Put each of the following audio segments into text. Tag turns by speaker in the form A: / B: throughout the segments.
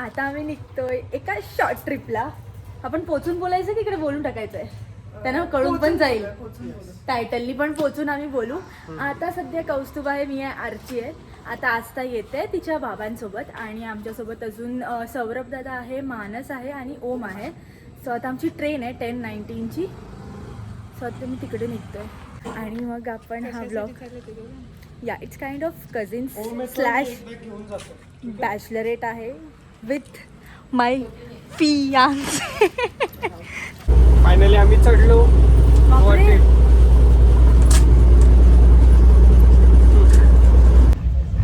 A: आता आम्ही निघतोय एका शॉर्ट ट्रिपला. आपण पोचून बोलायचं की इकडे बोलून टाकायचंय? त्यांना कळून पण जाईल. टायटलनी पण पोचून आम्ही बोलू. आता सध्या कौस्तुभ आहे, मी आहे, आर्ची आहे. आता आस्था येते तिच्या बाबांसोबत आणि आमच्यासोबत अजून सौरभ दादा आहे, मानस आहे आणि ओम आहे. सो आता आमची ट्रेन आहे 10:19ची. सो आता मी तिकडे निघतोय आणि मग आपण हा blog, yeah it's kind of cousins slash bachelorette आहे विथ माय फियांसे.
B: फायनली आम्ही चढलो.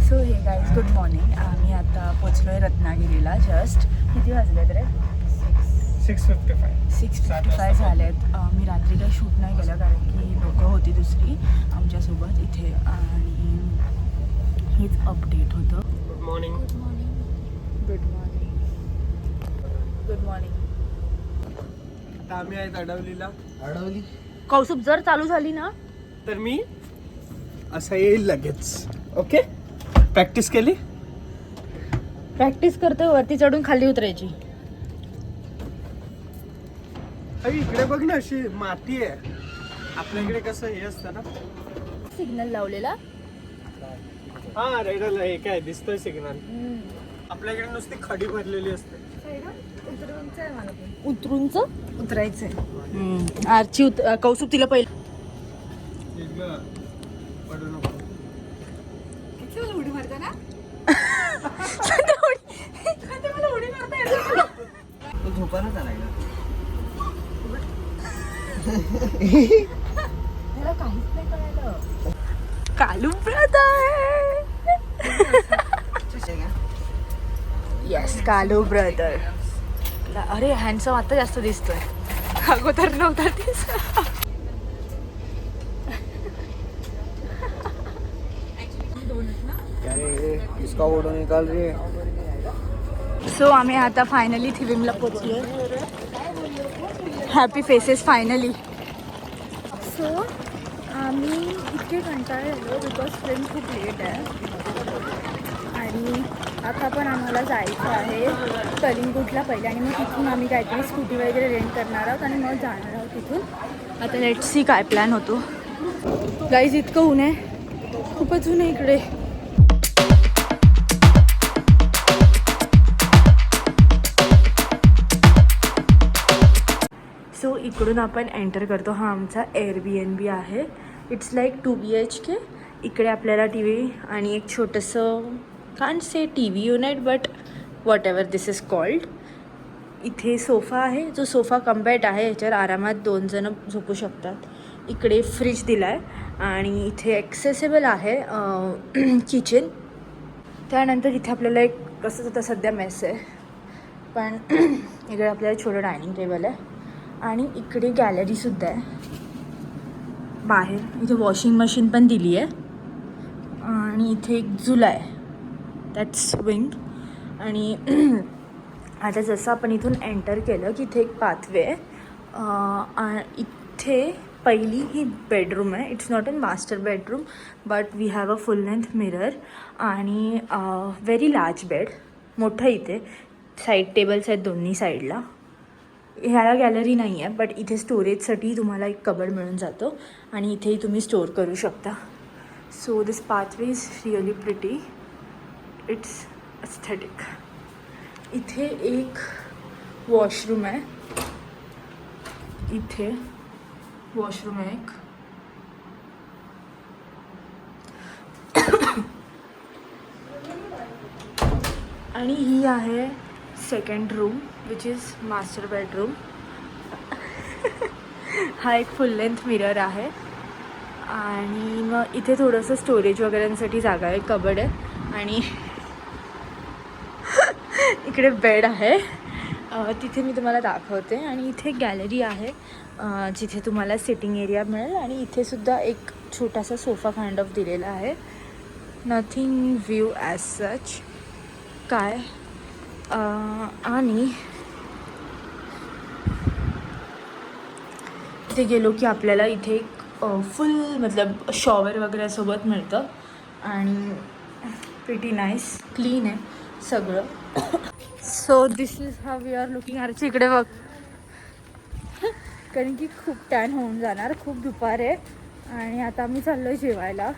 A: सो हे गाईज, गुड मॉर्निंग. आम्ही आता पोचलोय रत्नागिरीला. जस्ट किती वाजलेत रे? 6:55 झालेत. मी रात्री काही शूट नाही केलं कारण की लोकं होती दुसरी आमच्यासोबत इथे आणि हेच अपडेट होतं.
B: Good morning.
A: Good morning. Good morning. Good morning.
B: आता आम्ही आहेत अडवलीला. अडवली
A: कौसुभ जर चालू झाली ना
B: तर मी असं येईल लगेच. ओके, प्रॅक्टिस केली.
A: प्रॅक्टिस करतोय वरती चढून खाली उतरायची.
B: अरे इकडे बघ ना, अशी माती आहे. आपल्या इकडे कसं हे असतं ना,
A: सिग्नल लावलेला.
B: हा रेडल हे काय दिसतोय सिग्नल. आपल्या इकडे नुसती खडी भरलेली असते.
A: उतरूनच उतरायचंय. आरची कौसुभ तिला पहिलं
B: पडू नको.
A: उडी मारता ना.
B: झोपायला चालाय
A: त्याला काहीच नाही कळालं. कालू ब्रदर. येस, कालू ब्रदर. अरे हँडसम आता जास्त दिसतोय, अगोदर नव्हता दिसत.
B: इसका फोटो निकाल रे.
A: सो आम्ही आता फायनली थिविमला पोचलोय. Happy faces finally. सो आम्ही इतके कंटाळलो बिकॉज ट्रेन खूप लेट आहे आणि आता पण आम्हाला जायचं आहे कलिंगूटला पहिले आणि मग तिथून आम्ही काहीतरी स्कूटी वगैरे रेंट करणार आहोत आणि मग जाणार आहोत तिथून. आता लेट्स सी काय प्लॅन होतो. गाईज इतकं ऊन आहे, खूपच ऊन आहे इकडे. सो इकडून आपण एंटर करतो. हा आमचा एअरबीएनबी आहे. It's like 2 BHK. इकडे आपल्याला टी व्ही आणि एक छोटंसं, can't say T V unit but what ever this is called. इथे सोफा आहे, जो सोफा कम्पॅक्ट आहे, ह्याच्यावर आरामात 2 जण झोपू शकतात. इकडे फ्रीज दिला आहे आणि इथे ॲक्सेसिबल आहे किचन. त्यानंतर इथे आपल्याला एक कसं होतं सध्या मेस आहे, पण इकडे आपल्याला छोटं डायनिंग टेबल आहे आणि इकडे गॅलरीसुद्धा आहे. बाहेर इथे वॉशिंग मशीन पण दिली आहे आणि इथे एक झुला आहे, दॅट्स विंग. आणि आता जसं आपण इथून एंटर केलं की इथे एक पाथवे आहे. इथे पहिली ही बेडरूम आहे. It's not an master bedroom but we have a full length mirror आणि व्हेरी लार्ज बेड. मोठं इथे साईड टेबल्स आहेत दोन्ही साईडला. ह्याला गॅलरी नाही आहे बट इथे स्टोरेजसाठी तुम्हाला एक कबड मिळून जातो आणि इथेही तुम्ही स्टोअर करू शकता. So this pathway is really pretty. It's aesthetic. इथे एक वॉशरूम आहे. इथे वॉशरूम आहे एक. आणि ही आहे second room which is master bedroom. हा एक फुल लेंथ मिरर आहे आणि मग इथे थोडंसं स्टोरेज वगैरेसाठी जागा आहे, कबड आहे आणि इकडे बेड आहे. तिथे मी तुम्हाला दाखवते. आणि इथे गॅलरी आहे जिथे तुम्हाला सिटिंग एरिया मिळेल आणि इथेसुद्धा एक छोटासा सोफा काइंड ऑफ दिलेला आहे. नथिंग व्ह्यू ॲज सच काय. आणि इथे गेलो की आपल्याला इथे एक फुल मतलब शॉवर वगैरे सोबत मिळतं आणि प्रिटी नाईस, क्लीन आहे सगळं. So this is how we are looking. Archi इकडे बघ, कारण की खूप टॅन होऊन जाणार, खूप दुपार आहे आणि आता आम्ही चाललो आहे जेवायला.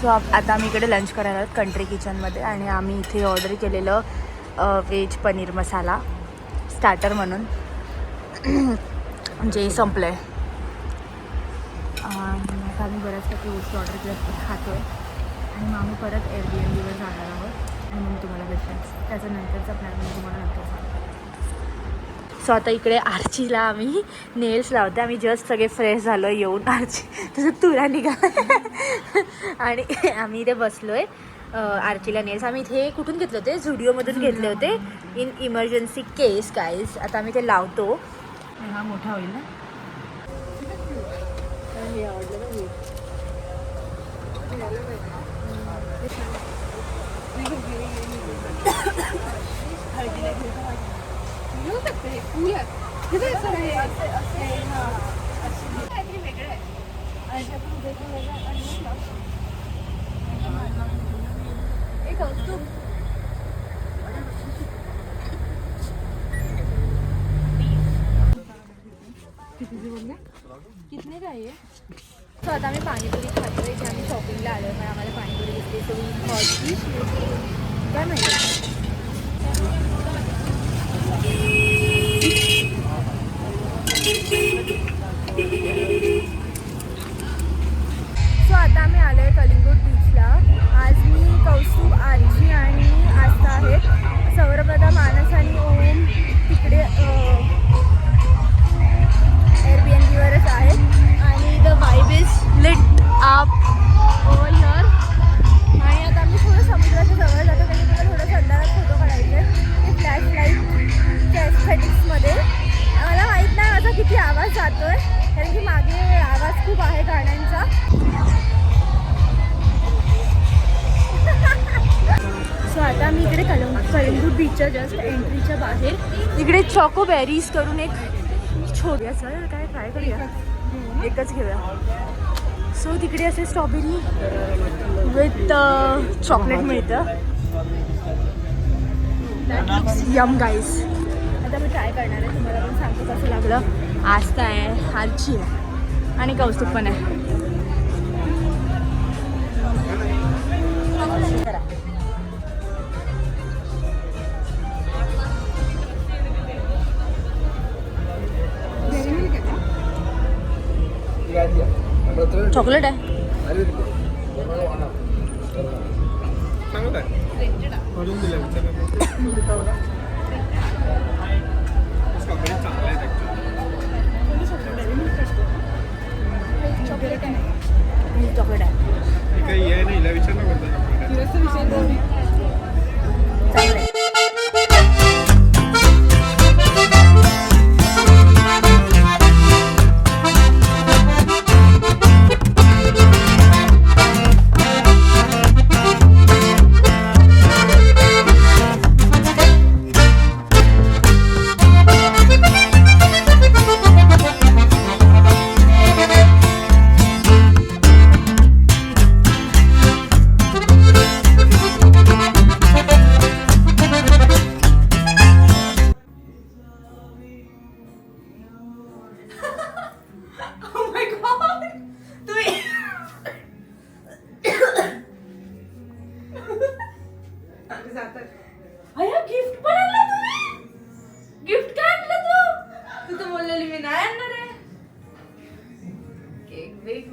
A: सो आता आम्ही इकडे लंच करायला आहोत कंट्री किचनमध्ये आणि आम्ही इथे ऑर्डर केलेलं व्हेज पनीर मसाला स्टार्टर म्हणून जे संपलं आहे. आता आम्ही बऱ्याच काही गोष्टी ऑर्डर केल्या खातो आहे आणि मग आम्ही परत Airbnb जाणार आहोत आणि मग तुम्हाला भेटणार. त्याच्यानंतरचा प्लॅन मी तुम्हाला नंतर सांगतो. सो आता इकडे आर्चीला आम्ही नेल्स लावते. आम्ही जस्ट सगळे फ्रेश झालो येऊन. आर्ची तसं तुला निघा आणि आम्ही इथे बसलो आहे. आर्चीला नेल्स आम्ही इथे कुठून घेतले होते, झुडिओमधून घेतले होते इन इमर्जन्सी केस गाईज. आता आम्ही ते लावतो. हा मोठा होईल ना. हे आवडलं ना. कितने का आहे. सो आता आम्ही पाणीपुरी खातोय. जे आम्ही शॉपिंगला आलो आहे, आम्हाला पाणीपुरी दिसते. सो काय माहिती. सो आता आम्ही आलो आहे कलिंगूट बीचला. आज मी, कौस्तुभ, आरची आणि आस्था आहेत. सर्वप्रथम मानस आणि ओम तिकडे Airbnb-वरच आहेत आणि the vibe is lit up over here. आणि आता आम्ही थोडं समुद्राच्या जवळ जातो कारण मला थोडं संध्याकाळी फोटो काढायचे ते फ्लॅश लाईटच्या एस्थेटिक्समध्ये. मला माहीत नाही माझा किती आवाज जातो आहे कारण की मागे आवाज खूप आहे गाण्यांचा. सो आता मी इकडे कलिंगूट बीचच्या जस्ट एंट्रीच्या बाहेर इकडे चॉकोबेरीज करून एक छोट्या सर काय ट्राय करूया. एकच घेऊया. सो तिकडे असे स्ट्रॉबेरी विथ चॉकलेट मिळतं. Yum guys. आता मी ट्राय करणार आहे, तुम्हाला पण सांगतो कसं लागलं. आस्था आहे, आरची आहे आणि कौस्तुभ पण आहे. चॉकलेट आहे. चॉकलेट आहे. गिफ्ट पण आणलं तुम्ही. गिफ्ट काय आणलं तू तर बोललेली मी नाही आणणार आहे. Cake bake.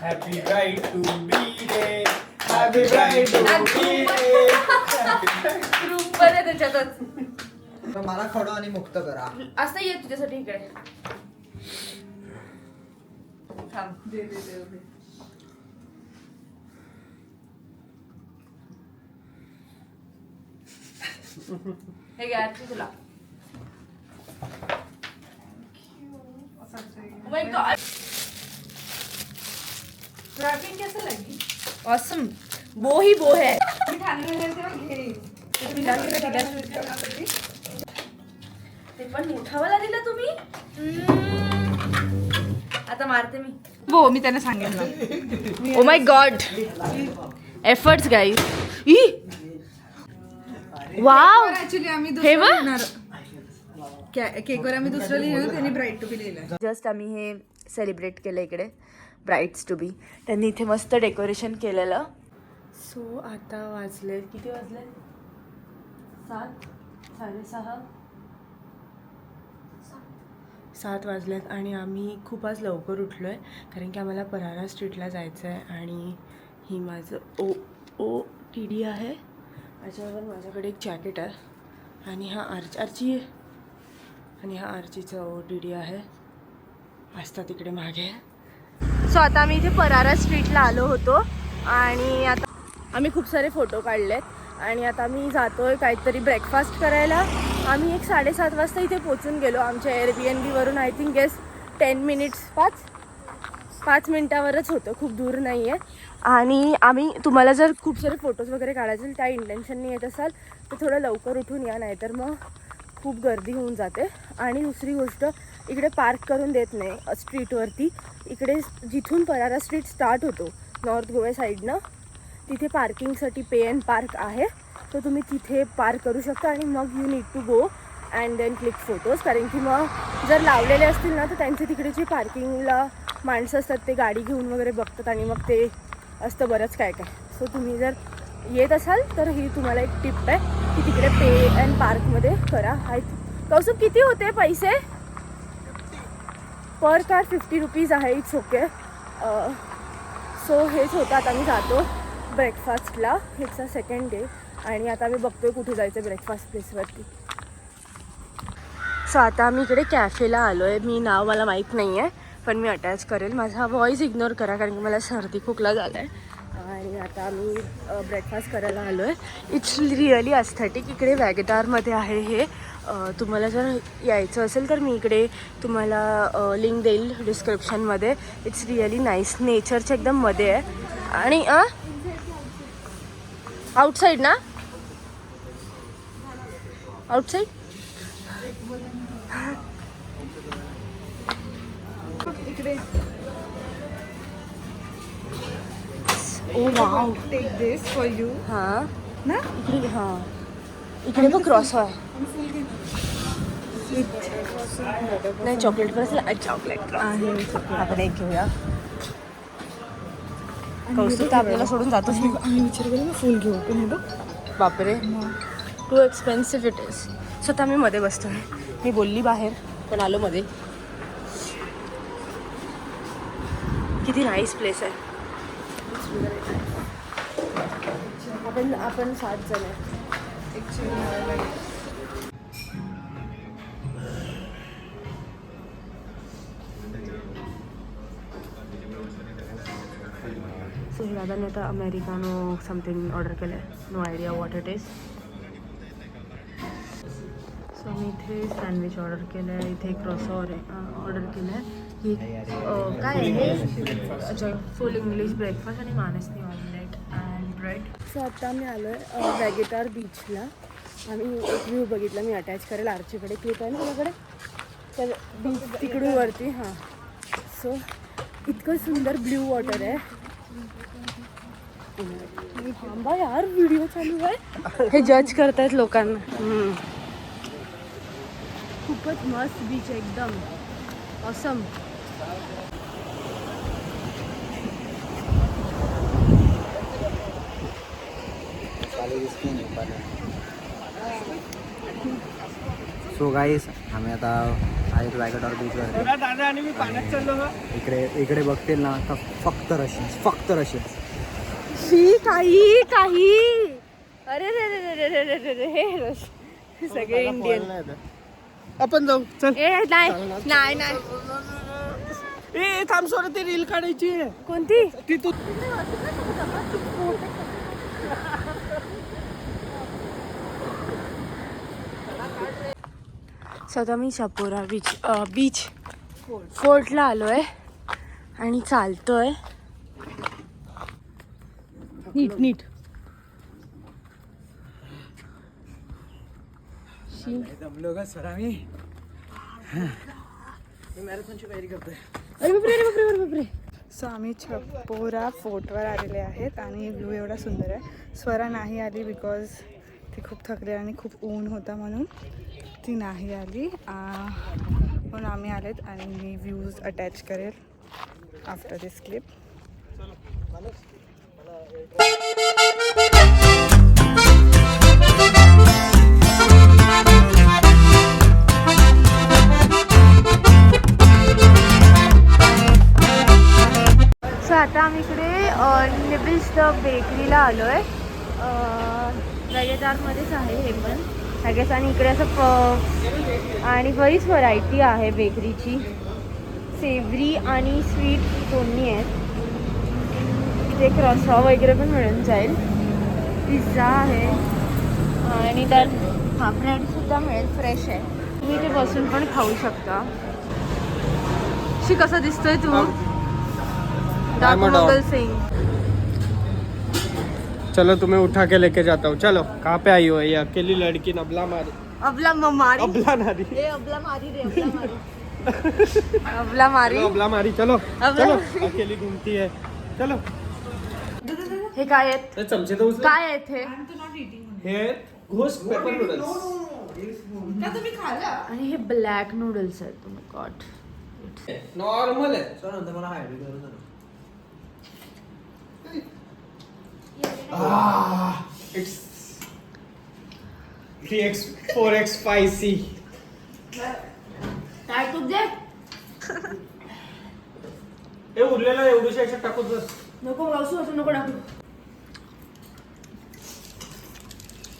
B: Happy bride to be there. Happy bride to be there.
A: Group पण आहे त्याच्यातच.
C: मला खडो आणि मुक्त करा.
A: असं ये तुझ्यासाठी इकडे. थांब. दे. हे घ्या तुला. Oh my God. रैपिंग कैसे लगी? Awesome. वो ही वो है. ते पण मोठावाला दिला तुम्ही. आता मारते मी.
D: हो मी त्यांना सांगितलं.
A: Oh my God, efforts guys. Wow,
D: actually आम्ही
A: हे
D: दुसरं
A: बघ.
D: लिहिणार. केकवर आम्ही दुसरं लिहिलं, त्यांनी ब्राईट टू बी लिहिलं.
A: जस्ट आम्ही हे सेलिब्रेट केलं इकडे, ब्राईड्स टू बी. त्यांनी इथे मस्त डेकोरेशन केलेलं. सो आता वाजले, किती वाजले? 7, 6:30, 7 वाजलेत आणि आम्ही खूप आज लवकर उठलो आहे कारण की आम्हाला परारा स्ट्रीटला जायचं आहे. आणि ही माझं OOTD आहे. याच्यावर माझ्याकडे एक जॅकेट आहे आणि हा आर्ची आहे आणि हा आर्चीचा OOTD आहे. असता तिकडे मागे. सो आता आम्ही इथे परारा स्ट्रीटला आलो होतो आणि आता आम्ही खूप सारे फोटो काढलेत आणि आता आम्ही जातोय काहीतरी ब्रेकफास्ट करायला. आम्ही 7:30 वाजता इथे पोचून गेलो आमच्या Airbnb-वरून. आय थिंक गेस 10 मिनिट्स, 5 मिनटावरच होतं, खूप दूर नाही आहे. आणि आम्ही तुम्हाला जर खूप सारे फोटोज वगैरे काढायचे त्या इंटेन्शनने येत असाल तर थोडं लवकर उठून या, नाहीतर मग खूप गर्दी होऊन जाते. आणि दुसरी गोष्ट, इकडे पार्क करून देत नाही स्ट्रीटवरती. इकडे जिथून परारा स्ट्रीट स्टार्ट होतो नॉर्थ गोवा साईडनं, तिथे पार्किंगसाठी पे अँड पार्क आहे. तर तुम्ही तिथे पार्क करू शकता आणि मग you need to go and then click photos. कारण की मग जर लावलेले असतील ना तर त्यांचे तिकडे जे पार्किंगला माणसं असतात ते गाडी घेऊन वगैरे बघतात आणि मग ते असतं बरंच काय काय. सो तुम्ही जर येत असाल तर ही तुम्हाला एक टिप आहे की तिकडे पे अँड पार्कमध्ये करा. कौसुब किती होते पैसे? पर कार 50 रुपीज आहे. It's okay. सो हेच होतं. आता आम्ही जातो ब्रेकफास्टला. इट्स अ सेकंड डे आणि आता आम्ही बघतोय कुठे जायचं ब्रेकफास्ट प्लेसवरती. सो आता आम्ही इकडे कॅफेला आलो आहे. मी नाव मला माहीत नाही आहे पण मी अटॅच करेल. माझा व्हॉईस इग्नोर करा कारण की मला सर्दी खोकला झाला आहे. आणि आता आम्ही ब्रेकफास्ट करायला आलो आहे. It's really aesthetic. इकडे वॅगेटारमध्ये आहे हे. तुम्हाला जर यायचं असेल तर मी इकडे तुम्हाला लिंक देईल डिस्क्रिप्शनमध्ये. It's really nice. नेचरच्या एकदम मध्ये आहे. आणि आउटसाईड ना, आउटसाईड
D: इकडे
A: oh wow.
D: Take this for you.
A: हां
D: ना
A: इकडे, हां इकडे बघ क्रॉस आहे. नाही चॉकलेट पण असेल. चॉकलेट आहे. आपण एक घेऊया. कौस्तुभ तर आपल्याला सोडून जातोच नाही.
D: आम्ही विचार केला ना फुल घेऊ पण हे बघ.
A: बापरे, टू एक्सपेन्सिव्ह इट इज. स्वतः मी मध्ये बसतोय. मी बोलली बाहेर पण आलो मध्ये. किती नाईस प्लेस आहे. आपण 7 जण आहे. सो हे दादाने आता अमेरिकानो समथिंग ऑर्डर केलं आहे. No idea what it is. So मी इथे सँडविच ऑर्डर केलं आहे. इथे क्रॉसो ऑर्डर केलं आहे. ही काय आहे? अच्छा, फुल इंग्लिश ब्रेकफास्ट आणि मानसनी ऑमलेट अँड ब्रेड. सो आता आम्ही आलो आहे वॅगेटार बीचला. आम्ही एक व्ह्यू बघितला. मी अटॅच करेल. आर्चीकडे क्लिप आहे ना तुझ्याकडे, तर बीच तिकडून वरती. हां, सो इतकं सुंदर ब्ल्यू वॉटर आहे. थांबा यार, व्हिडिओ चालू आहे. हे जज करतायत लोकांना. खूपच मस्त बीच आहे, एकदम ऑसम.
C: सो गाईस, आम्ही आता आहेत वॅगेटार बीचवर.
B: दादा आणि मी पाण्यात चाललो का?
C: इकडे बघतील ना तर फक्त रशियन्स.
A: शी काही. अरे रे हे सगळे इंडियन.
B: आपण जाऊ चल.
A: नाही.
B: ए थांब सोड, ती रील काढायची.
A: कोणती?
B: ती तू.
A: सध्या मी शपोरा बीच फोर्टला आलो आहे आणि चालतोय नीट.
B: दमलो का सर आम्ही.
C: मी मॅरेथॉनची तयारी करतोय.
A: अरे बापरे अरे बापरे अरे बापरे.
D: सो आम्ही छपोरा फोर्टवर आलेले आहेत आणि व्ह्यू एवढा सुंदर आहे. स्वरा नाही आली बिकॉज ती खूप थकली आणि खूप ऊन होता म्हणून ती नाही आली. म्हणून आम्ही आलेत आणि मी व्ह्यूज अटॅच करेल आफ्टर दिस क्लिप.
A: सो आता आम्ही इकडे निबिल्स द बेकरीला आलो आहे. वेगेटारमध्येच आहे हे पण आय गेस. आणि इकडे असं पफ आणि बरीच व्हरायटी आहे बेकरीची. सेवरी आणि स्वीट दोन्ही आहेत. इथे क्रॉसॉ वगैरे पण मिळून जाईल. पिझ्झा आहे आणि त्यात हां ब्रेडसुद्धा मिळेल. फ्रेश आहे. तुम्ही इथे बसून पण खाऊ शकता. शी कसा दिसतोय तू? सिंग.
B: चलो तुम्हें उठा के लेके जाता हूँ. चलो कहाँ पे आई हो ये अकेली लड़की? नबला मारी.
A: अबला मारी.
B: अबला नारी.
A: ए अबला मारी रे अबला मारी. अबला मारी.
B: चलो अबला मारी. चलो
A: अबला
B: चलो
A: मारी.
B: अकेली घूमती है. चलो.
A: हे काय आहेत?
B: ते चमचे तो उचल.
A: काय आहेत हे?
B: हे घोस्ट पेपर नूडल्स.
A: आणि हे ब्लॅक नूडल्स आहेत. Oh my God.
B: नॉर्मल आहे.
C: सर नंतर मला हायड्रेट करून जाणार.
B: It's 3x 4x spicy.
A: काय तूप दे?
B: हे उरलेलं एवढूशा याच्यात टाकून बस.
A: नको वासू असं नको टाकू.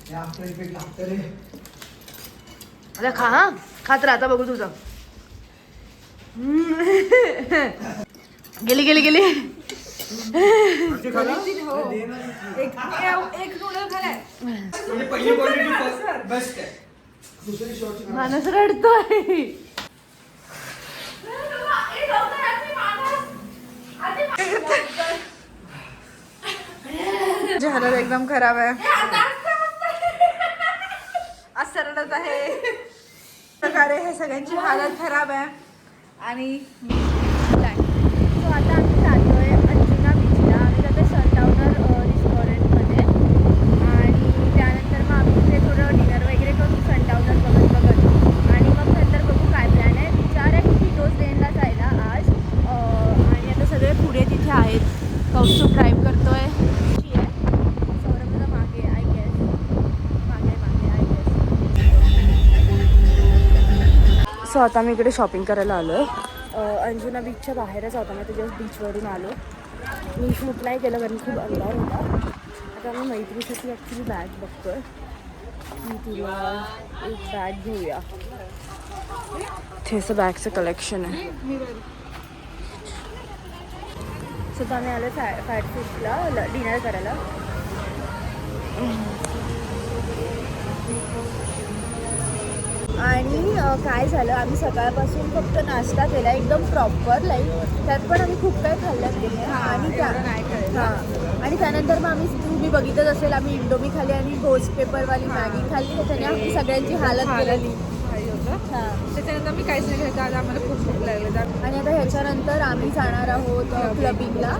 C: हे आफ्टर इफेक्ट लागतं रे.
A: आता खा हा. खात राहता बघू तुझं. गेली गेली गेली.
D: एक नूडल खालाय.
B: म्हणजे पहिली क्वालिटी बेस्ट आहे. दुसरी शॉर्ट
A: मानस रडतोय.
D: माझी हालत एकदम खराब आहे. असं रडत आहे. प्रकारे हे सगळ्यांची हालत खराब आहे. आणि
A: सो आता आम्ही जातोय अंजुना बीचला. आम्ही जातोय सनडाऊनर रेस्टॉरंटमध्ये आणि त्यानंतर मग आम्ही तिथे थोडं डिनर वगैरे करू सनडाऊनर बघत. आणि मग नंतर बघू काय प्लॅन आहे. विचार आहे की टिटोज लेनला जायला आज. आणि आता सगळे पुढे तिथे आहेत. कौस्तुभ ड्राईव्ह करतोय. सौरभला मागे आय गेस. मागे आय गेस. सो आता मी इकडे शॉपिंग करायला आलो आहे. अंजुना बीचच्या बाहेरच होता. मी जस्ट बीचवरून आलो. मी शूट नाही केलं कारण खूप अंधार होता. आता मी मैत्रीसाठी ॲक्च्युली बॅग बघतोय. मी तिला एक बॅग घेऊया. ते असं बॅगचं कलेक्शन आहे. सो आम्ही आलो फॅट फिशला डिनर करायला. आणि काय झालं आम्ही सकाळपासून फक्त नाश्ता केला एकदम प्रॉपर लाईक. त्यात पण आम्ही खूप काही खाल्लं गेले. आणि त्यानंतर मग आम्ही तुम्ही बघितच असेल आम्ही इंडोमी खाल्ली आणि घोस्ट पेपरवाली मॅगी खाल्ली. त्याच्याने आमची सगळ्यांची हालत केली.
D: त्याच्यानंतर मी काहीच नाही खायचं. आज आम्हाला खूप भूक लागली.
A: आणि आता ह्याच्यानंतर आम्ही जाणार आहोत क्लबिंगला.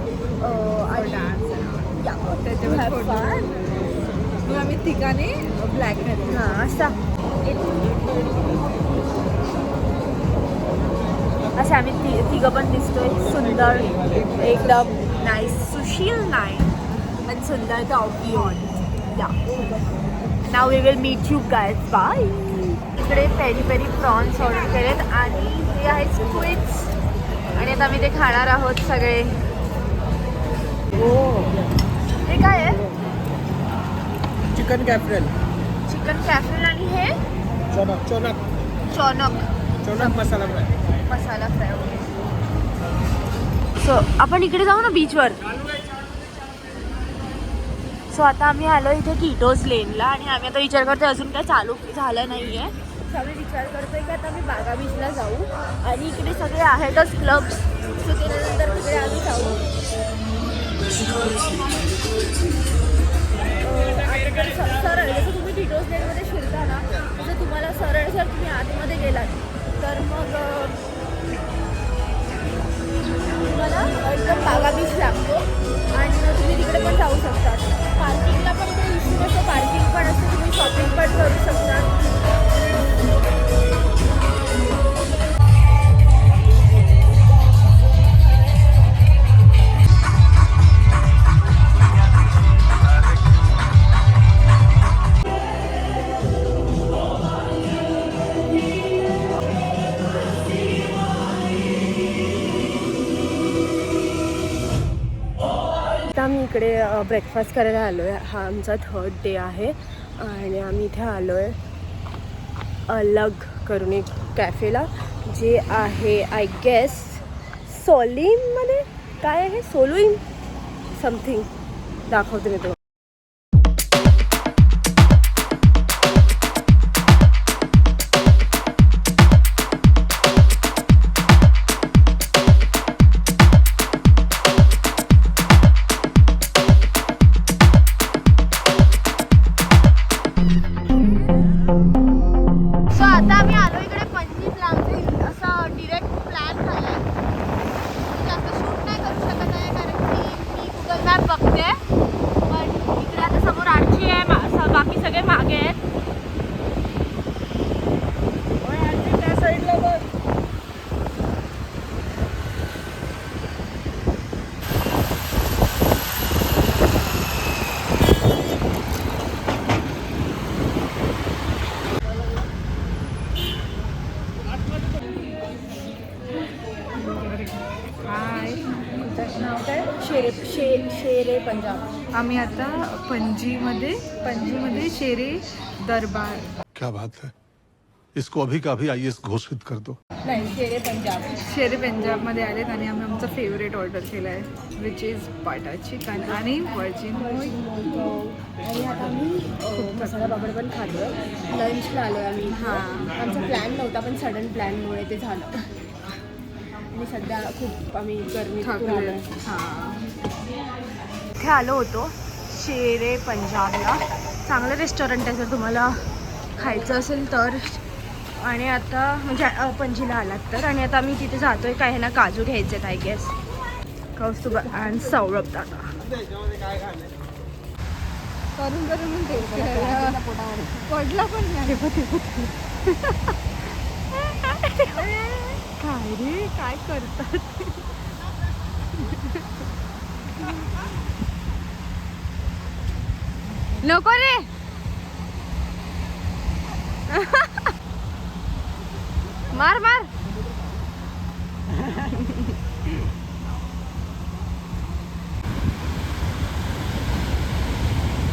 D: आम्ही तिघाने ब्लॅक घातली.
A: हां असे आम्ही तिघं पण दिसतोय सुंदर एकदम नाईस. सुशील नाईन आणि सुंदर द ऑन. Yeah now we will meet you guys. Bye. इकडे पेरी पेरी प्रॉन्स ऑर्डर केलेत आणि हे आहेत स्क्विड्स. आणि आता आम्ही ते खाणार आहोत सगळे. हे काय आहे?
B: चिकन कॅफ्रेल.
A: चिकन कॅफ्रेल आणि हे
B: चोनक मसाला फ्राय.
A: मसाला फ्राय. सो आपण इकडे जाऊ ना बीचवर. सो आता आम्ही आलो इथे टिटोज लेनला आणि आम्ही आता विचार करतोय अजून काय चालू झालं नाही आहे. सो आम्ही विचार करतोय की आता आम्ही बागा बीचला जाऊ आणि इकडे सगळे आहेतच क्लब्स. सो त्यानंतर तिकडे आम्ही जाऊ. सरळ जसं तुम्ही टिटोज लेनमध्ये फिरता ना तसं तुम्हाला सरळ जर तुम्ही आतमध्ये गेलात तर मग इकडे ब्रेकफास्ट करायला आलो आहे. हा आमचा 3rd डे आहे आणि आम्ही इथे आलो आहे अलग करून एक कॅफेला, जे आहे आय गेस सोलिममध्ये. काय आहे सोलुईम समथिंग, दाखवते मी तुम्हाला. आता आम्ही आलो इकडे पणजीला. आमचा असा डिरेक्ट प्लॅन झाला आहे. जास्त शूट नाही करू शकत आहे कारण की मी गुगल मॅप बघते, पण इकडे आता समोर आरची आहे, बाकी सगळे मागे आहेत.
B: त्या साईडला बघ.
D: हाय, तुझं नाव काय?
A: शेरे पंजाब.
D: आम्ही आता पणजीमध्ये शेरे दरबार.
E: क्या बात है, इसको अभी का अभी IAS घोषित कर दो.
A: नाही,
D: शेरे पंजाबमध्ये आलेत आणि आम्ही आमचं फेवरेट ऑर्डर केलं आहे, विच इज बटर चिकन आणि व्हर्जिन.
A: आणि आता आम्ही मसाला पापड पण खातो. लंचला आलो आम्ही. हां, आमचा प्लॅन नव्हता पण सडन प्लॅनमुळे ते झालं. आणि सध्या खूप आम्ही गरमी
D: थकले.
A: आलो.
D: हां,
A: इथे आलो होतो शेरे पंजाबला. चांगलं रेस्टॉरंट आहे जर तुम्हाला खायचं असेल तर. आणि आता म्हणजे पणजीला आलात तर. आणि आता आम्ही तिथे जातोय, काय ना काजू घ्यायचे आहेत I guess. Kaustubh and Saurabh दादा.
B: काय खाल्लं
D: करून पडला पण नाही. काय रे, काय करतात?
A: नको रे. मार मार.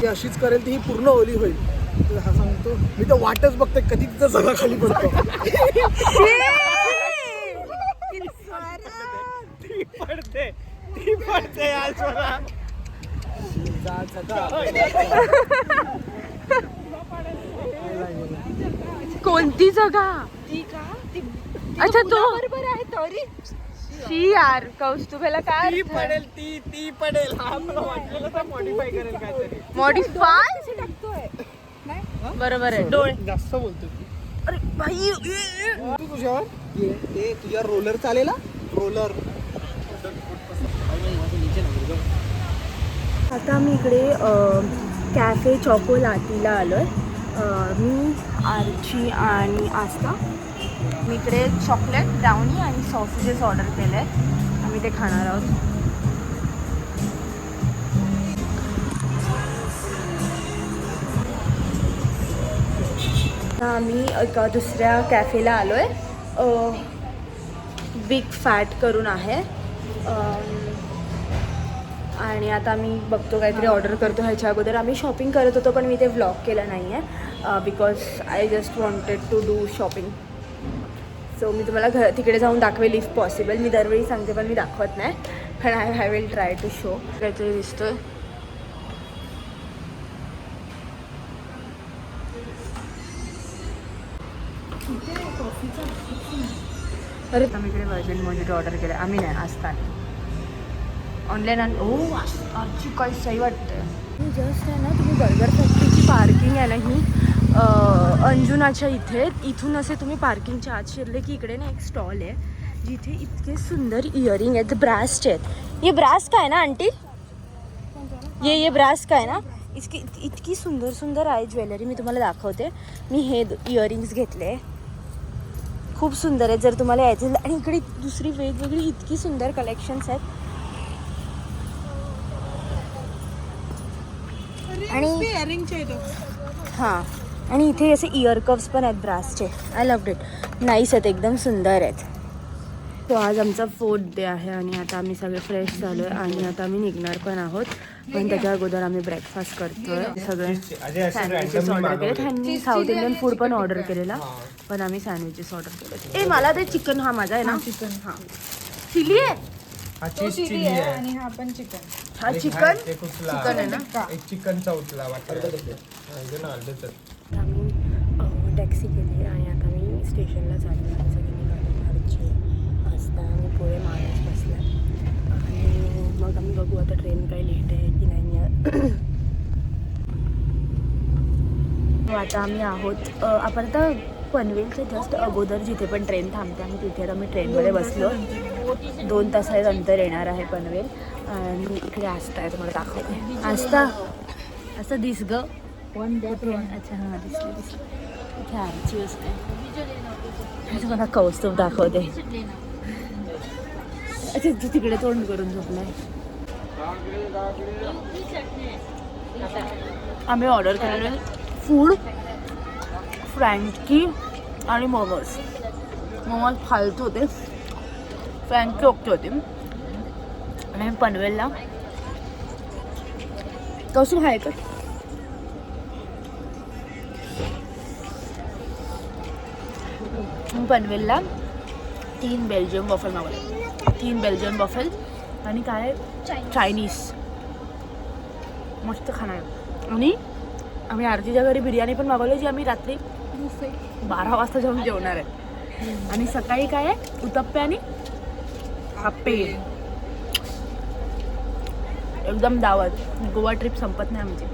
B: ती अशीच करेल ती ही पूर्ण ओली होईल. हा सांगतो मी तर वाटच बघते कधी तिचा सगळा खाली पडतो. ती पडते आज मला.
A: कोणती जागा? अच्छा तो
D: बरोबर आहे तरी.
A: शी यार, कौस्तुभेला काय
B: ती पडेल, ती पडेल. हा मला वाटलेलं तर मॉडिफाय करेल काहीतरी.
A: मॉडिफाय
D: टाकतोय
A: बरोबर आहे. डोळे
B: जास्त बोलतो ती.
A: अरे भाई.
B: तू तुझ्यावर ते तुझ्या रोलर चालेल. रोलर
A: आता आम्ही इकडे कॅफे चॉकोलाटीला आलो आहे. मी आर्ची आणि आस्था. मी इकडे चॉकलेट ब्राउनी आणि सॉसेजेस ऑर्डर केले आहेत. आम्ही ते खाणार आहोत. आता आम्ही एका दुसऱ्या कॅफेला आलो आहे. बिग फॅट करून आहे. आणि आता आम्ही बघतो काहीतरी ऑर्डर करतो. ह्याच्या अगोदर आम्ही शॉपिंग करत होतो पण मी ते व्लॉग केलं नाही आहे because I just wanted to do shopping. So मी तुम्हाला तिकडे जाऊन दाखवेल इफ पॉसिबल. मी दरवेळी सांगते पण मी दाखवत नाही, पण I will try to show. काहीतरी दिसतोय. अरे आम्ही इकडे व्हर्जिन मोजिटो ऑर्डर केलं. आम्ही नाही, असताना ऑनलाईन आणि आजची काही सही वाटते. जस्ट आहे ना, तुम्ही बर्गर फॅक्टरीची पार्किंग आहे ना ही अंजुनाच्या इथे. इथून असे तुम्ही पार्किंगच्या आत शिरले की इकडे ना एक स्टॉल आहे जिथे इतके सुंदर इयरिंग आहेत. ब्रासचे आहेत. ये ब्रास का है ना आंटी? ये ब्रास का है ना? इसकी इतकी सुंदर सुंदर आहे ज्वेलरी. मी तुम्हाला दाखवते. मी हे इयरिंग्स घेतले, खूप सुंदर आहेत जर तुम्हाला यायचं. आणि इकडे दुसरी वेगवेगळी इतकी सुंदर कलेक्शन्स आहेत. आणि हां, आणि इथे असे इयर कप्स पण आहेत ब्रासचे. I loved it. नाईस आहेत, एकदम सुंदर आहेत. तो आज आमचा 4th डे आहे आणि आता आम्ही सगळे फ्रेश झालो आहे आणि आता आम्ही निघणार पण आहोत. पण त्याच्या अगोदर आम्ही ब्रेकफास्ट करतोय. सगळे सँडविचेस ऑर्डर केले. त्यांनी साऊथ इंडियन फूड पण ऑर्डर केलेला, पण आम्ही सँडविचेस ऑर्डर केले. मला ते चिकन हा माझा आहे ना, चिकन हा चिली आहे,
D: चिली आहे आणि हा पण चिकन.
A: हा चिकन चिकन आहे ना.
B: एक चिकनचा उचला वाटतं.
A: आम्ही टॅक्सी केली आणि आता मी स्टेशनला चाललो आहे. सगळी निघाली, भाजी पास्ता आणि पोळे माणूस बसला आणि मग आम्ही बघू आता ट्रेन काही लेट आहे की नाही आहे. आता आम्ही आहोत आपण आता पनवेलच्या जस्ट अगोदर जिथे पण ट्रेन थांबते आम्ही तिथे आता मी ट्रेनमध्ये बसलो. 2 तासाचं अंतर येणार आहे पनवेल. आणि इकडे आस्था आहे, तुम्हाला दाखवते. आस्था असं दिस ग. अच्छा हां दिसली दिसली. इथे आरची असते. मला कौस्तुभ दाखवते. अच्छा तू तिकडे तोंड करून झोपलाय. आम्ही ऑर्डर केलेलं फूड फ्रँकी आणि मोमोज फालतू होते, फ्रँकी ओके होते. आणि पनवेलला कौस्तुभ आहे का पनवेलला 3 बेल्जियम वॉफल मागवले. 3 बेल्जियम वॉफल आणि काय चायनीज मस्त खाणार. आणि आम्ही आरतीच्या घरी बिर्याणी पण मागवली, जी आम्ही रात्री 12 वाजता जाऊन जेवणार आहे. आणि सकाळी काय आहे उत्तप्पे आणि आप्पे. एकदम दावत. गोवा ट्रिप संपत नाही आमची.